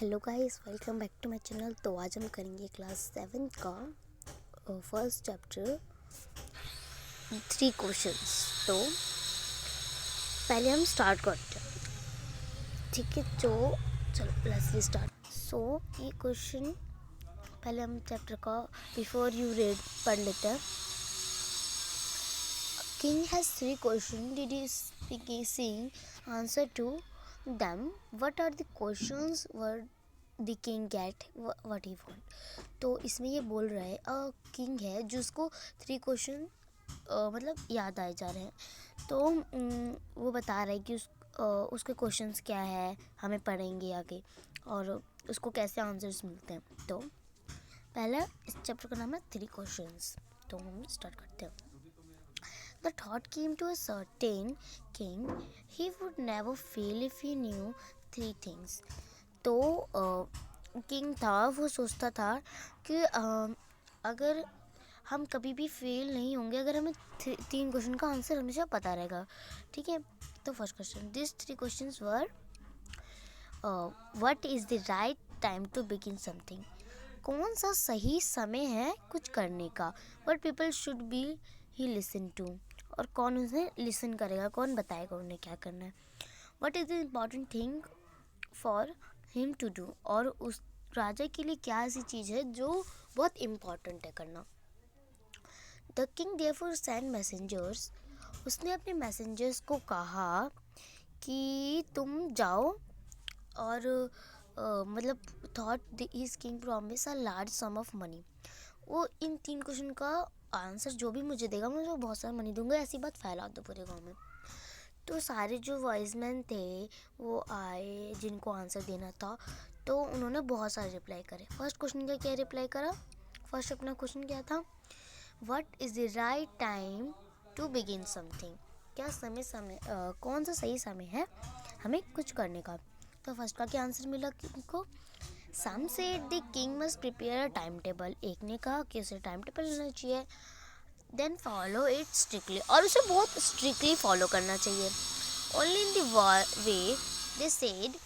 Hello guys, welcome back to my channel. तो आज हम करेंगे क्लास 7 का फर्स्ट चैप्टर 3 क्वेश्चंस। तो पहले हम स्टार्ट करते हैं, ठीक है। तो चलो लेट्स स्टार्ट। सो ये क्वेश्चन पहले हम चैप्टर का बिफोर यू रीड पढ़ लेते हैं। King has 3 questions. Did he sing answer to them? What are the questions? Were the king get what he want? तो इसमें ये बोल रहा है किंग है जिसको 3 क्वेश्चन मतलब याद आए जा रहे हैं। तो वो बता रहा है कि उसके क्वेश्चंस क्या है, हमें पढ़ेंगे आगे और उसको कैसे आंसर्स मिलते हैं। तो पहला इस चैप्टर का नाम है 3 क्वेश्चंस। तो हम स्टार्ट करते हैं। The thought came to a certain king, he would never fail if he knew 3 things. तो किंग था, वो सोचता था कि अगर हम कभी भी फेल नहीं होंगे अगर हमें 3 क्वेश्चन का आंसर हमेशा पता रहेगा, ठीक है। तो first question, this 3 questions were what is the right time to begin something? कौन सा सही समय है कुछ करने का? What people should be he listen to? और कौन उन्हें लिसन करेगा, कौन बताएगा उन्हें क्या करना है? What is the important thing for him to do? और उस राजा के लिए क्या ऐसी चीज़ है जो बहुत इम्पॉर्टेंट है करना? The king therefore send messengers, उसने अपने मैसेंजर्स को कहा कि तुम जाओ और मतलब thought his king promise a large some of money. वो इन 3 क्वेश्चन का आंसर जो भी मुझे देगा मैं उसको बहुत सारा मनी दूंगा, ऐसी बात फैला दो पूरे गांव में। तो सारे जो वॉइस मैन थे वो आए जिनको आंसर देना था, तो उन्होंने बहुत सारे रिप्लाई करे। फर्स्ट क्वेश्चन का क्या रिप्लाई करा? फर्स्ट अपना क्वेश्चन क्या था? What is the right time to begin something? क्या कौन सा सही समय है हमें कुछ करने का? तो फर्स्ट का क्या आंसर मिला किनको? Some said the king must prepare a time table. एक ने कहा कि उसे टाइम टेबल लेना चाहिए, देन फॉलो इट स्ट्रिक्टली, और उसे बहुत स्ट्रिक्टली फॉलो करना चाहिए। Only in the way they said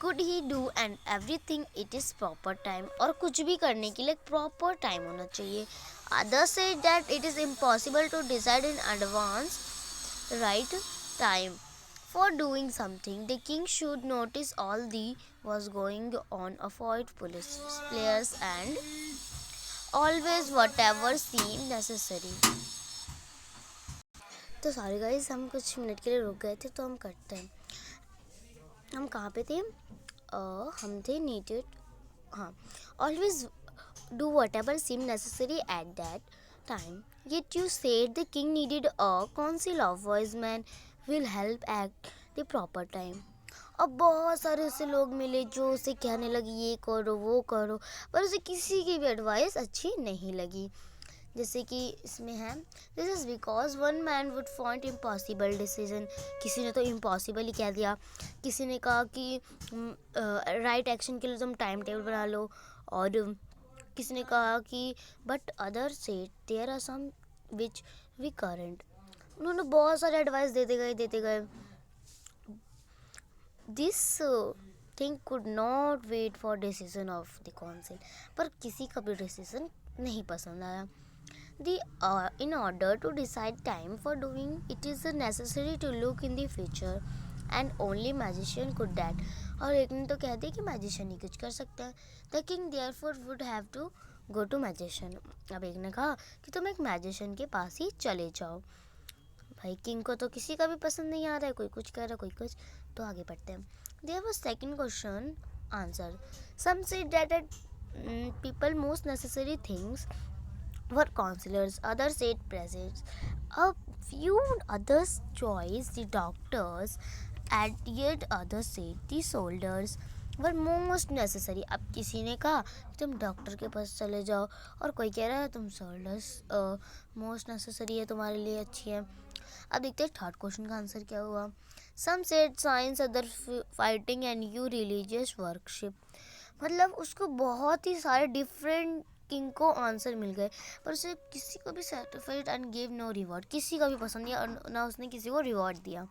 good he do and everything it is proper time, और कुछ भी करने के लिए प्रॉपर टाइम होना चाहिए। Other said that it is impossible to decide in advance right time for doing something. The king should notice all the was going on, avoid police players and always whatever seemed necessary. तो sorry guys, हम कुछ minute के लिए रुक गए थे, तो हम करते हैं। हम कहाँ पे थे? हम थे needed, हाँ, always do whatever seemed necessary at that time. Yet you said the king needed a council of wise men will help at the proper time. अब बहुत सारे ऐसे लोग मिले जो उसे कहने लगे ये करो वो करो, पर उसे किसी की भी एडवाइस अच्छी नहीं लगी। जैसे कि इसमें है, this is because one man would find impossible decision. किसी ने तो इम्पॉसिबल ही कह दिया। किसी ने कहा कि राइट एक्शन के लिए तुम टाइम टेबल बना लो, और किसी ने कहा कि but other said there are some which we current. उन्होंने बहुत सारे एडवाइस देते गए। This thing could not wait for decision of the council, पर किसी का भी डिसीजन नहीं पसंद आया। In order to decide time for doing it is necessary to look in the future and only magician could that. और एक ने तो कह दिया कि मैजिशियन ही कुछ कर सकता है। The king therefore would have to go to magician. अब एक ने कहा कि तुम एक मैजिशियन के पास ही चले जाओ। भाई किंग को तो किसी का भी पसंद नहीं आ रहा है, कोई कुछ कह रहा है कोई कुछ। तो आगे बढ़ते हैं। There was second question answer. Some said that people most necessary things were counselors, others said presidents. A few others choice the doctors, and yet others said the soldiers were most necessary. अब किसी ने कहा कि तुम doctor के पास चले जाओ, और कोई कह रहा है तुम सोल्डर्स मोस्ट नेसेसरी है, तुम्हारे लिए अच्छी है। अब देखते हैं थर्ड क्वेश्चन का आंसर क्या हुआ। Some said science, other fighting and you religious worship. मतलब उसको बहुत ही सारे डिफरेंट किंग को आंसर मिल गए, पर उसे किसी को भी certified and give no reward, किसी का भी पसंद नहीं और ना उसने किसी को रिवॉर्ड दिया।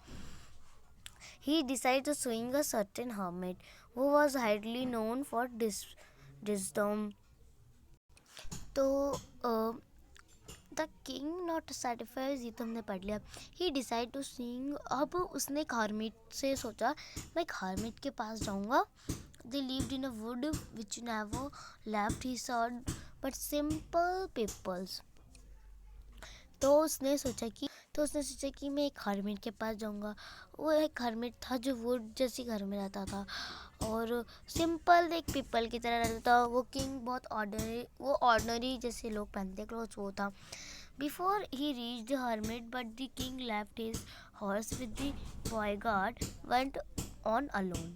He decide to swing a certain hermit, who was highly known for wisdom. तो द किंग नॉट सेटिस्फाइड, ये तो हमने पढ़ लिया. He decide to sing. अब उसने एक हार्मिट से सोचा मैं एक हार्मिट के पास जाऊंगा. They lived in a wood which never left he saw but simple peoples. तो उसने सोचा कि मैं एक हार्मिट के पास जाऊंगा. वो एक हार्मिट था जो वुड जैसी घर में रहता था और सिंपल एक पीपल की तरह रहता था. वो किंग बहुत ऑर्डिनरी जैसे लोग पहनते क्लोथ्स वो था. Before he reach the hermit but the king left his horse with the boy guard went on alone.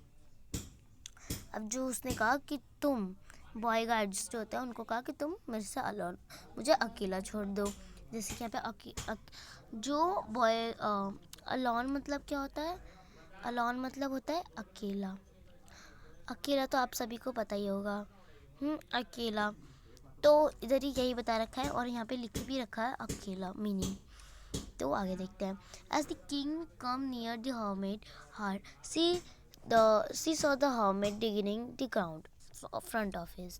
अब जो उसने कहा कि तुम बॉय गार्ड्स जो होते हैं उनको कहा कि तुम मेरे से अलोन, मुझे अकेला छोड़ दो. जैसे कि यहाँ पे जो बॉय अलोन मतलब क्या होता है? अलोन मतलब होता है अकेला. अकेला तो आप सभी को पता ही होगा. अकेला. तो इधर ही यही बता रखा है और यहाँ पे लिख भी रखा है अकेला मीनिंग. तो आगे देखते हैं. As the king come near the hermit hut she saw the hermit digging the ground front of his.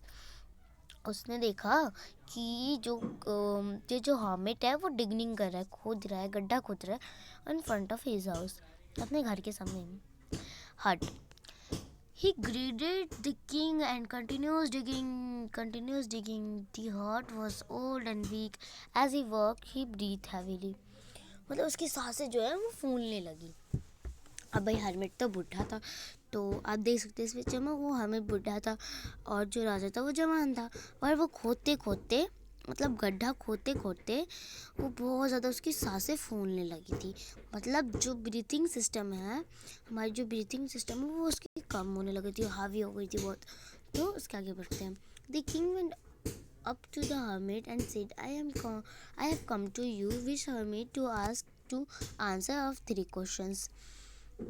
उसने देखा कि जो हर्मिट है वो डिगनिंग कर रहा है, खोद रहा है, गड्ढा खोद रहा है in front of his house, अपने घर के सामने हट. He greeted the king and continues digging. The hut was old and weak. As he worked, he breathed heavily. मतलब उसकी सांसें जो है वो फूलने लगी. अब भाई हर्मिट तो बूढ़ा था, तो आप देख सकते हैं इस पिक्चर में वो हर्मिट बूढ़ा था और जो राजा था वो जवान था. और वो खोदते खोदते मतलब गड्ढा खोदते खोदते वो बहुत ज़्यादा उसकी सांसें फूलने लगी थी. मतलब जो ब्रीथिंग सिस्टम है, हमारी जो ब्रीथिंग सिस्टम है वो उसकी कम होने लगी थी, हावी हो गई थी बहुत. तो उसके आगे बढ़ते हैं. The king went up to the hermit and said, I have come to you, wish hermit, to ask to answer of 3 questions.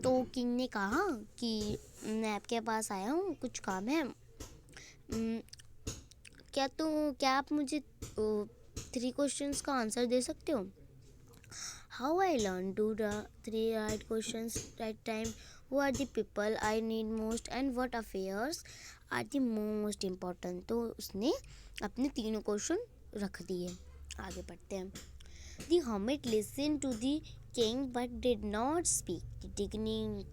तो किंग ने कहा कि मैं आपके पास आया हूँ, कुछ काम है. क्या आप मुझे 3 क्वेश्चंस का आंसर दे सकते हो? How I learn to the 3 right questions right time. Who are the people I need most and what affairs are the most important. तो उसने अपने 3 क्वेश्चन रख दिए. आगे बढ़ते हैं. The hermit listened to the king but did not speak. Digging,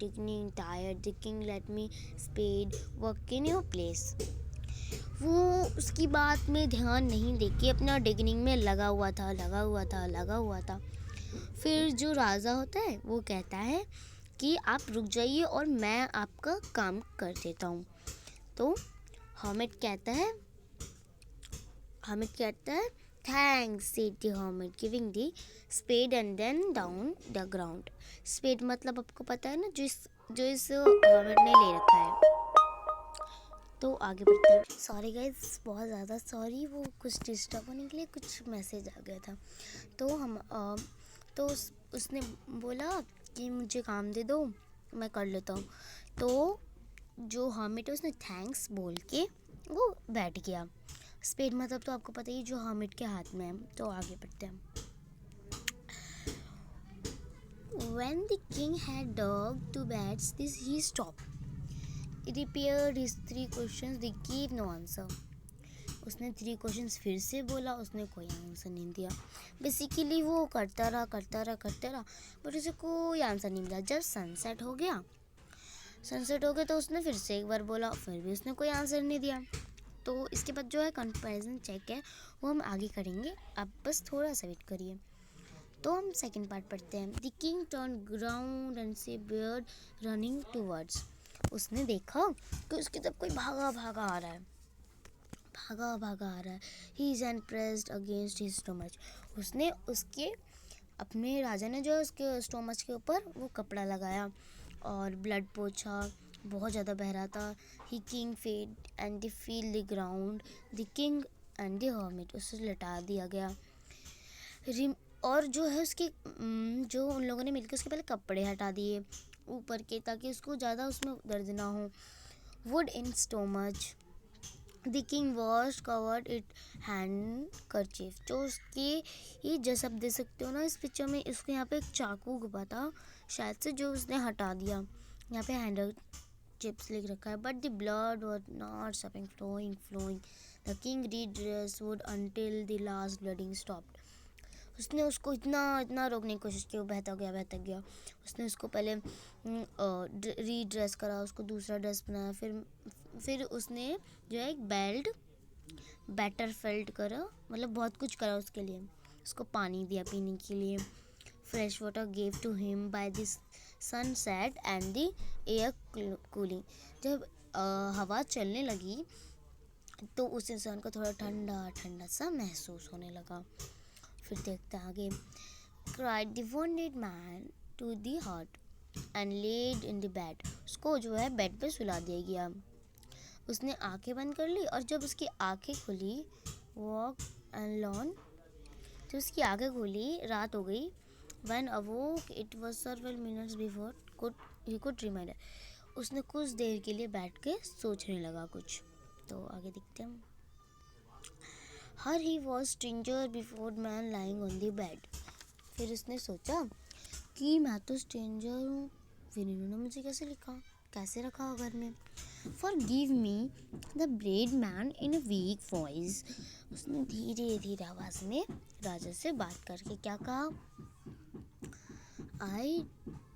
tired. The king let me spade work in your place. वो उसकी बात में ध्यान नहीं देके अपना डिगनिंग में लगा हुआ था. फिर जो राजा होता है वो कहता है कि आप रुक जाइए और मैं आपका काम कर देता हूँ. तो हर्मिट कहता है thanks, said the hermit, giving the spade and then down the ground. Spade मतलब आपको पता है ना, जो इस हर्मिट ने ले रखा है. तो आगे बढ़ते हैं. सॉरी गाइज, बहुत ज़्यादा सॉरी, वो कुछ डिस्टर्ब होने के लिए कुछ मैसेज आ गया था. तो उसने बोला कि मुझे काम दे दो, मैं कर लेता हूँ. तो जो हर्मिट है उसने थैंक्स बोल के वो बैठ गया. स्पेड मतलब तो आपको पता ही जो हर्मिट के हाथ में है. तो आगे बढ़ते हैं. When the king had dug 2 beds, he stopped. He repeated his 3 questions. They gave no answer. उसने 3 क्वेश्चंस फिर से बोला, उसने कोई आंसर नहीं दिया. बेसिकली वो करता रहा बट उसे कोई आंसर नहीं मिला. जब सनसेट हो गया तो उसने फिर से एक बार बोला, फिर भी उसने कोई आंसर नहीं दिया. तो इसके बाद जो है कंपैरिजन चेक है वो हम आगे करेंगे, आप बस थोड़ा सा वेट करिए. तो हम सेकंड पार्ट पढ़ते हैं. The king turn ground and से बर्ड रनिंग टूवर्ड्स. उसने देखा कि उसकी तरफ कोई भागा आ रहा है. He is impressed against his stomach. उसने अपने राजा ने जो उसके स्टोमच के ऊपर वो कपड़ा लगाया और ब्लड पोछा, बहुत ज़्यादा बह रहा था. He king fed and the feel the ground. The king and the hermit, उसे लटा दिया गया. और जो है उसके जो उन लोगों ने मिलकर उसके पहले कपड़े हटा दिए ऊपर के, ताकि उसको ज़्यादा उसमें दर्द ना हो. Would in stomach. The king wash covered it handkerchief. जो उसके ये जैसा आप देख सकते हो ना इस पिक्चर में, इसके यहाँ पे एक चाकू घुपा था शायद से, जो उसने हटा दिया. यहाँ पे हैंडकरचीफ चिप्स लिख रखा है, but the blood was not stopping flowing the king redressed wound until the last bleeding stopped. उसने उसको इतना इतना रोकने की कोशिश की, वो बहता गया। उसने उसको पहले रीड्रेस करा, उसको दूसरा ड्रेस बनाया, फिर उसने जो है एक बेटर फेल्ट करा, मतलब बहुत कुछ करा उसके लिए। उसको पानी दिया पीने के लिए, fresh water gave to him by this sunset and the air cooling. जब हवा चलने लगी तो उस इंसान को थोड़ा ठंडा ठंडा सा महसूस होने लगा। फिर देखते आगे, cried the wounded man to the hut and laid in the bed। उसको जो है बेड पे सुला दिया गया। उसने आंखें बंद कर ली और जब उसकी आंखें खुली, वॉक alone, जब उसकी आंखें खुली रात हो गई। When awoke it was several minutes before he could remember। उसने कुछ देर के लिए बैठ के सोचने लगा कुछ। तो आगे देखते हैं। Her he was stranger before man lying on the bed। फिर उसने सोचा कि मैं तो स्ट्रेंजर हूँ, फिर इन्होंने मुझे कैसे रखा घर में। Forgive me the brave man in a weak voice। उसने धीरे धीरे आवाज में राजा से बात करके क्या कहा, I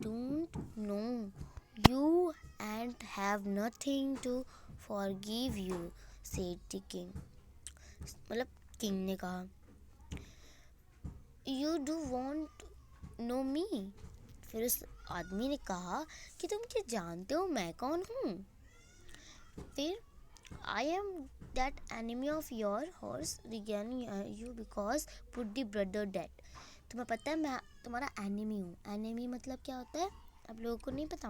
don't know you and have nothing to forgive you, said the king। मतलब किंग ने कहा, You do want know me। फिर उस आदमी ने कहा कि तुम क्या जानते हो मैं कौन हूँ। फिर I am that enemy of your horse regaining you because put the brother dead। तुम्हें पता है मैं तुम्हारा एनिमी हूँ। एनिमी मतलब क्या होता है आप लोगों को नहीं पता,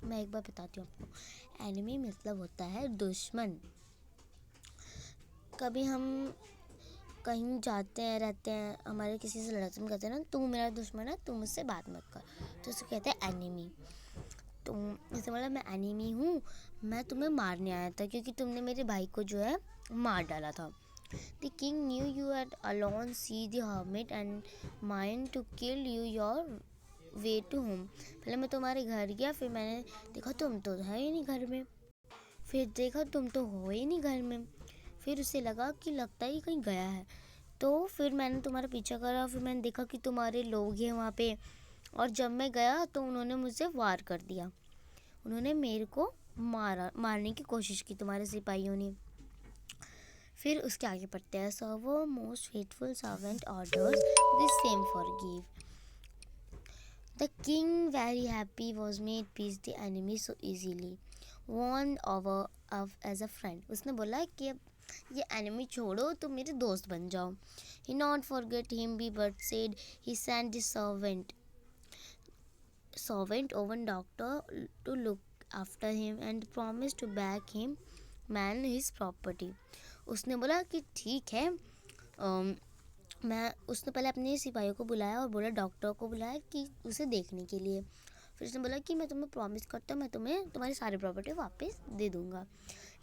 मैं एक बार बताती हूँ आपको। एनिमी मतलब होता है दुश्मन। कभी हम कहीं जाते हैं रहते हैं, हमारे किसी से लड़ाई करते हैं ना, तू मेरा दुश्मन है, तू मुझसे बात मत कर, तो उसको कहते हैं एनिमी। तो इससे मतलब मैं एनिमी हूँ, मैं तुम्हें मारने आया था क्योंकि तुमने मेरे भाई को जो है मार डाला था। The king knew you had alone see the hermit and mind to kill you your way to home। पहले मैं तुम्हारे घर गया, फिर मैंने देखा तुम तो है ही नहीं घर में, फिर उसे लगा कि लगता ही कहीं गया है, तो फिर मैंने तुम्हारा पीछा करा, फिर मैंने देखा कि तुम्हारे लोग हैं वहाँ पे, और जब मैं गया तो उन्होंने मुझे वार कर दिया, उन्होंने मेरे को मारने की कोशिश की तुम्हारे सिपाहियों ने। फिर उसके आगे पढ़ते हैं, server most faithful servant orders this same forgive. The king very happy was made peace the enemy so easily won over as a friend. उसने बोला कि अब ये एनिमी छोड़ो, तुम मेरे दोस्त बन जाओ। He not forget him be but said he sent the servant over doctor to look after him and promised to back him man his property। उसने बोला कि ठीक है, उसने पहले अपने सिपाहियों को बुलाया और बोला डॉक्टर को बुलाया कि उसे देखने के लिए। फिर उसने बोला कि मैं तुम्हें प्रॉमिस करता हूँ मैं तुम्हें तुम्हारी सारी प्रॉपर्टी वापस दे दूँगा।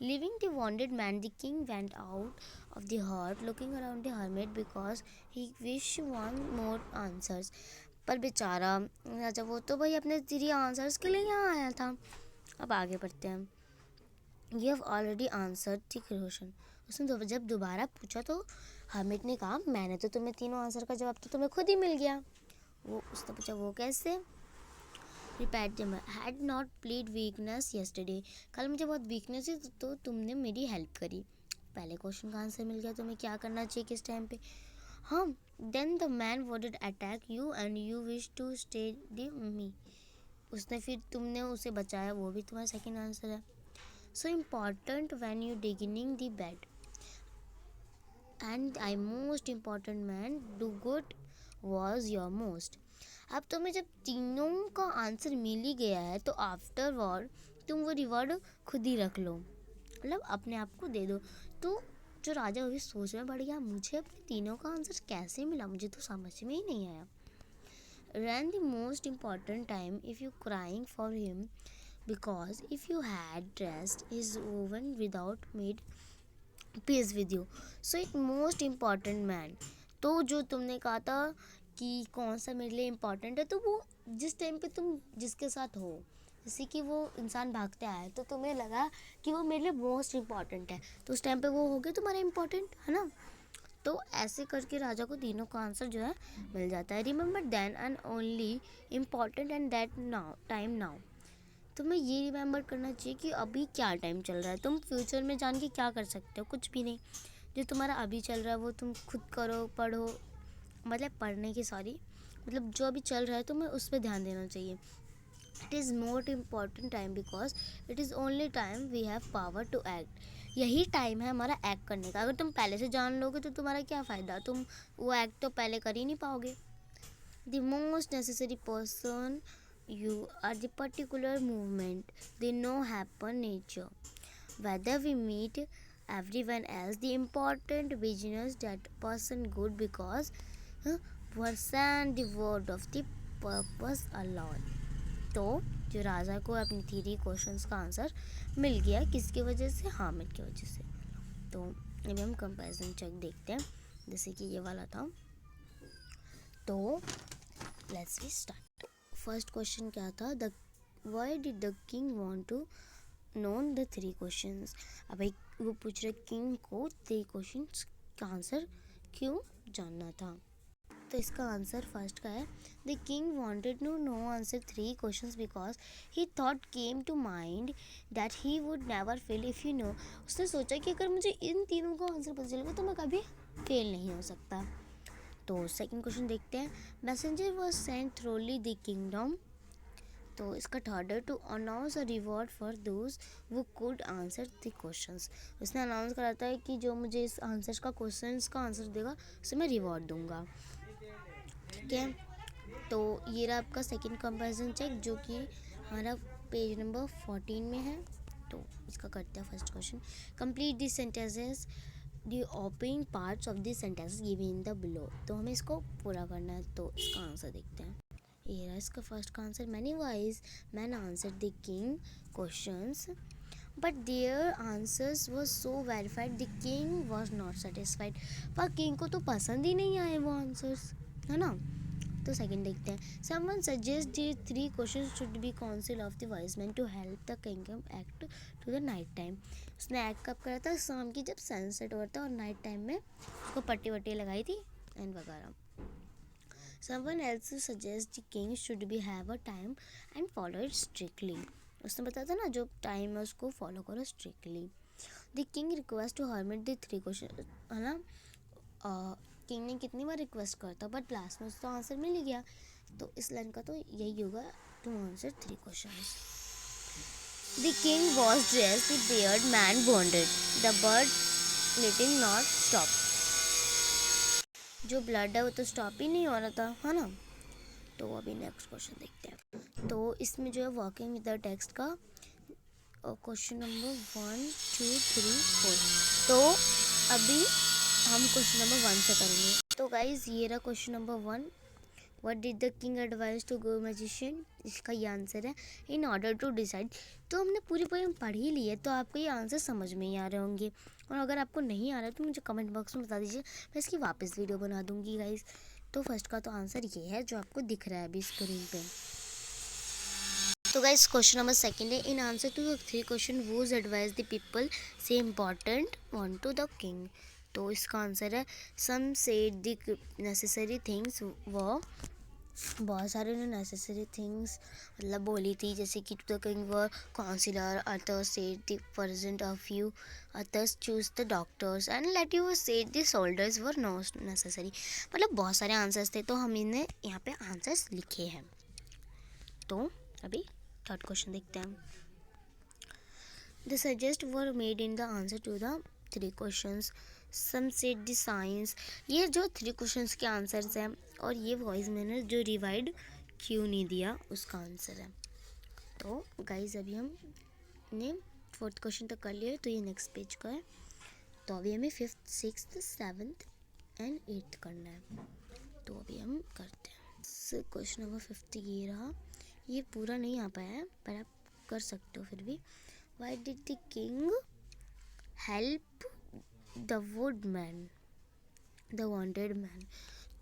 Leaving the wounded man, the king went out of the hut, looking around the hermit because he wished one more answers। पर बेचारा राजा वो तो भाई अपने 3 आंसर्स के लिए यहाँ आया था। अब आगे बढ़ते हैं। You have already answered the question। उसने जब दोबारा पूछा तो हर्मिट ने कहा मैंने तो तुम्हें 3 आंसर का जवाब तो तुम्हें खुद ही मिल गया। उसने पूछा वो कैसे। Repeat the had not played weakness yesterday. कल मुझे बहुत वीकनेस है तो तुमने मेरी हेल्प करी। पहले क्वेश्चन का आंसर मिल गया, तुम्हें क्या करना चाहिए किस टाइम पे। हाँ, then the man would attack you and you wish to stay the me. उसने फिर तुमने उसे बचाया, वो भी तुम्हारा सेकंड आंसर है। So important when you beginning the bed and I most important man do good was your most. अब तुम्हें जब तीनों का आंसर मिल ही गया है तो आफ्टर वॉर तुम वो रिवॉर्ड खुद ही रख लो, मतलब अपने आप को दे दो। तो जो राजा वो भी सोच में पड़ गया मुझे अपने तीनों का आंसर कैसे मिला, मुझे तो समझ में ही नहीं आया। Ran the most important time if you crying for him because if you had dressed his woven without made peace with you so it most important man। तो जो तुमने कहा था कि कौन सा मेरे लिए इम्पोर्टेंट है, तो वो जिस टाइम पे तुम जिसके साथ हो, जैसे कि वो इंसान भागते आया तो तुम्हें लगा कि वो मेरे लिए मोस्ट इम्पॉर्टेंट है, तो उस टाइम पे वो हो गया तुम्हारा इम्पॉर्टेंट, है ना। तो ऐसे करके राजा को तीनों का आंसर जो है मिल जाता है। Remember then and only important and that now time now. तुम्हें ये रिमेंबर करना चाहिए कि अभी क्या टाइम चल रहा है। तुम फ्यूचर में जान के क्या कर सकते हो, कुछ भी नहीं। जो तुम्हारा अभी चल रहा है वो तुम खुद करो, पढ़ो, मतलब पढ़ने की सॉरी मतलब जो अभी चल रहा है तुम्हें उस पर ध्यान देना चाहिए। It is most important time because it is only time we have power to act. यही टाइम है हमारा एक्ट करने का। अगर तुम पहले से जान लोगे तो तुम्हारा क्या फ़ायदा, तुम वो एक्ट तो पहले कर ही नहीं पाओगे। The most necessary person you are the particular movement they know happen nature whether we meet everyone else the important business that person good because person the word of the purpose alone। तो जो राजा को अपनी 3 questions का answer मिल गया, किसकी वजह से, हामिद की वजह से। तो अभी हम कंपैरिजन चेक देखते हैं, जैसे कि ये वाला था। तो let's we start. First question क्या था, the why did the king want to known the 3 questions. अब भाई वो पूछ रहे किंग को 3 क्वेश्चंस का आंसर क्यों जानना था। तो इसका आंसर फर्स्ट का है, the king wanted to know answer 3 questions because he thought came to mind that he would never fail if you know. उसने सोचा कि अगर मुझे इन तीनों का आंसर पता चलेगा तो मैं कभी फेल नहीं हो सकता। तो सेकंड क्वेश्चन देखते हैं, messenger was sent throughly the kingdom. तो इसका थर्ड है, to announce a reward for those who could answer the questions. उसने अनाउंस करा था कि जो मुझे इस आंसर का क्वेश्चंस का आंसर देगा उसे मैं रिवॉर्ड दूंगा। ठीक है, तो ये रहा आपका सेकंड कंपैरिजन चेक जो कि हमारा पेज नंबर 14 में है। तो इसका करते हैं first question, complete the sentences the opening parts of the sentences given in the below. तो हमें इसको पूरा करना है, तो इसका आंसर देखते हैं। ये रहा इसका फर्स्ट का answer, many wise man answer the king questions but their answers was so verified the king was not satisfied. पर किंग को तो पसंद ही नहीं आए वो आंसर्स, है ना। तो सेकंड देखते हैं, someone suggest the 3 questions should be council of the wise man to help the kingdom act to the night time. उसने एक्ट कब करा था, शाम की जब सनसेट हुआ था और नाइट टाइम में उसको पट्टी वट्टी लगाई थी एंड वगैरह। Someone else suggest the king should be have a time and follow it strictly. उसने बताया था ना जो टाइम है उसको फॉलो करो strictly. The king request to hermit the 3 question, है ना। किंग ने कितनी बार रिक्वेस्ट करता बट लास्ट में उसको आंसर मिल ही गया। तो इस लाइन का तो यही होगा, to answer 3 questions. The king was dressed the beard man bonded the bird letting not stop. जो ब्लड है वो तो स्टॉप ही नहीं हो रहा था, है ना। तो अभी नेक्स्ट क्वेश्चन देखते हैं। तो इसमें जो है वर्किंग विद द टेक्स्ट का क्वेश्चन नंबर 1 2 3 4। तो अभी हम क्वेश्चन नंबर 1 से करेंगे। तो गाइज ये रहा question number 1, what did the king advice to go magician. इसका ये आंसर है, इन ऑर्डर टू डिसाइड। तो हमने पूरी पोएम पढ़ ही ली है तो आपको ये आंसर समझ में ही आ रहे होंगे, और अगर आपको नहीं आ रहा है तो मुझे कमेंट बॉक्स में बता दीजिए, मैं इसकी वापस वीडियो बना दूंगी गाइज। तो फर्स्ट का तो आंसर ये है जो आपको दिख रहा है अभी स्क्रीन पे। तो गाइस क्वेश्चन नंबर सेकंड है, in answer to the 3 question was advice the people से important one to the king. तो इसका आंसर है, some said the necessary things वो बहुत सारे नेसेसरी थिंग्स मतलब बोली थी, जैसे कि to the king were councillor, others said the present of you, others choose the doctors and let you said the soldiers were not necessary. मतलब बहुत सारे आंसर्स थे तो हम इन्हें यहाँ पे आंसर्स लिखे हैं। तो अभी थर्ड क्वेश्चन देखते हैं। The suggest were made in the answer to the 3 questions, some said the science. ये जो 3 क्वेश्चंस के आंसर्स हैं और ये वॉइस मैंने जो रिवाइड क्यों नहीं दिया उसका आंसर है। तो गाइज अभी हमने 4th क्वेश्चन तक कर लिया है, तो ये नेक्स्ट पेज का है। तो अभी हमें 5th 6th 7th and 8th करना है, तो अभी हम करते हैं। क्वेश्चन नंबर 50 ये रहा, ये पूरा नहीं आ पाया है पर आप कर सकते हो फिर भी। Why did the king help the woodman, the wanted man।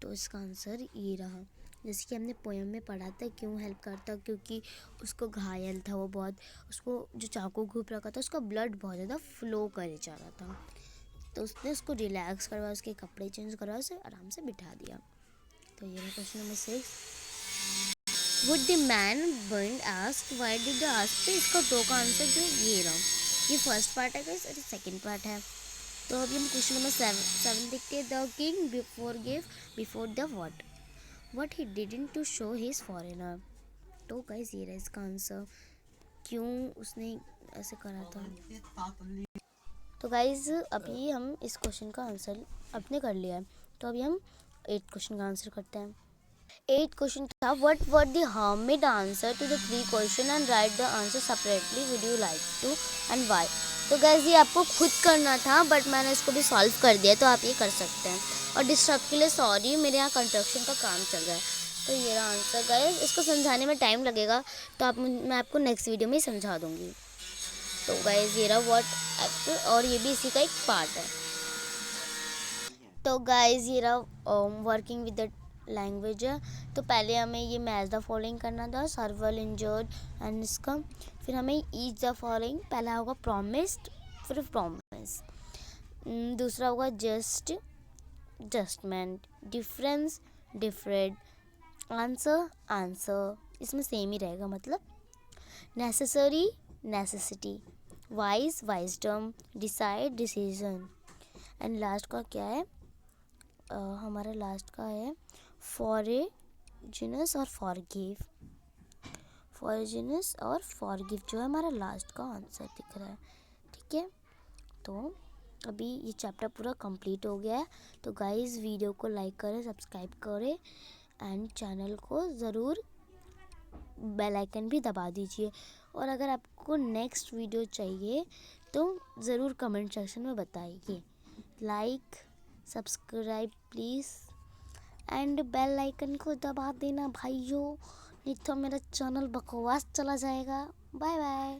तो इसका आंसर ये रहा, जैसे कि हमने पोएम में पढ़ा था क्यों हेल्प करता, क्योंकि उसको घायल था वो बहुत, उसको जो चाकू घूप रखा था उसका ब्लड बहुत ज़्यादा फ्लो करे जा रहा था, तो उसने उसको रिलैक्स करवाया, उसके कपड़े चेंज करवाया, उसे आराम से बिठा दिया। तो ये question number 6। Would the man burn ask why did the ask, तो इसका 2 का आंसर जो ये रहा, ये फर्स्ट पार्ट है गाइस और ये सेकंड पार्ट है। तो अभी हम क्वेश्चन नंबर 7 देखते हैं। The king before the what he didn't to show his foreigner. तो गाइस ये रहा इसका आंसर, क्यों उसने ऐसे करा था। तो गाइस अभी हम इस क्वेश्चन का आंसर अपने कर लिया है, तो अभी हम 8 क्वेश्चन का आंसर करते हैं। 8 क्वेश्चन था, what were the hermit answer to the 3 question and write the answer separately, would you like to and why. तो गाइस ये आपको खुद करना था, बट मैंने इसको भी सॉल्व कर दिया, तो आप ये कर सकते हैं। और डिस्टर्ब के लिए सॉरी, मेरे यहाँ कंस्ट्रक्शन का काम चल रहा है। तो ये रहा आंसर गाइस, इसको समझाने में टाइम लगेगा, तो मैं आपको नेक्स्ट वीडियो में ही समझा दूँगी। तो गाइस ये रहा व्हाट एक्टर, और ये भी इसी का एक पार्ट है। तो गाइस ये रहा वर्किंग विद द लैंग्वेज है। तो पहले हमें ये मैच द फॉलोइंग करना था, सर्वल इंजर्ड एंड इसका, फिर हमें ईच द फॉलोइंग, पहला होगा प्रॉमिस्ड, फिर प्रॉमिस, दूसरा होगा just, judgement, difference, different, answer, answer, इसमें सेम ही रहेगा मतलब, necessary, necessity, wise, wisdom, decide, decision, and last का क्या है, हमारा लास्ट का है फॉरजिनस और फॉरगिव, फॉरजिनस और फॉरगिव जो है हमारा लास्ट का आंसर दिख रहा है। ठीक है, तो अभी ये चैप्टर पूरा कंप्लीट हो गया है। तो गाइस वीडियो को लाइक करें, सब्सक्राइब करें एंड चैनल को ज़रूर बेल आइकन भी दबा दीजिए। और अगर आपको नेक्स्ट वीडियो चाहिए तो ज़रूर कमेंट सेक्शन में बताइए। Like, subscribe please and bell icon को दबा देना भाइयों, नहीं तो मेरा चैनल बकवास चला जाएगा। Bye bye.